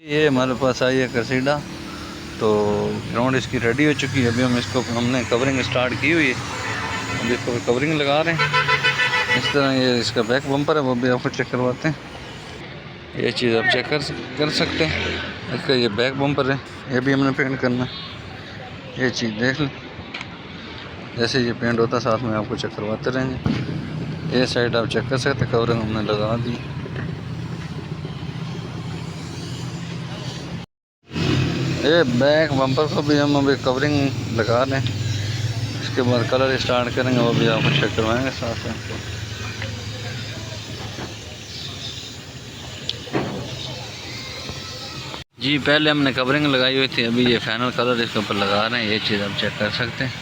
ये हमारे पास आई है कसीडा। तो ग्राउंड इसकी रेडी हो चुकी है। अभी हमने कवरिंग स्टार्ट की हुई है। अभी इसको कवरिंग लगा रहे हैं। इस तरह ये इसका बैक बम्पर है, वो भी आपको चेक करवाते हैं। ये चीज़ आप चेक कर सकते हैं। इसका ये बैक बम्पर है, ये भी हमने पेंट करना है। ये चीज़ देख लें, जैसे ये पेंट होता है साथ में आपको चेक करवाते रहेंगे। ये साइड आप चेक कर सकते हैं, कवरिंग हमने लगा दी। ये बैक बम्पर को भी हम अभी कवरिंग लगा रहे हैं। इसके बाद कलर स्टार्ट करेंगे, वो भी आपको चेक करवाएंगे साथ में। जी पहले हमने कवरिंग लगाई हुई थी, अभी ये फाइनल कलर इसके ऊपर लगा रहे हैं। ये चीज़ आप चेक कर सकते हैं।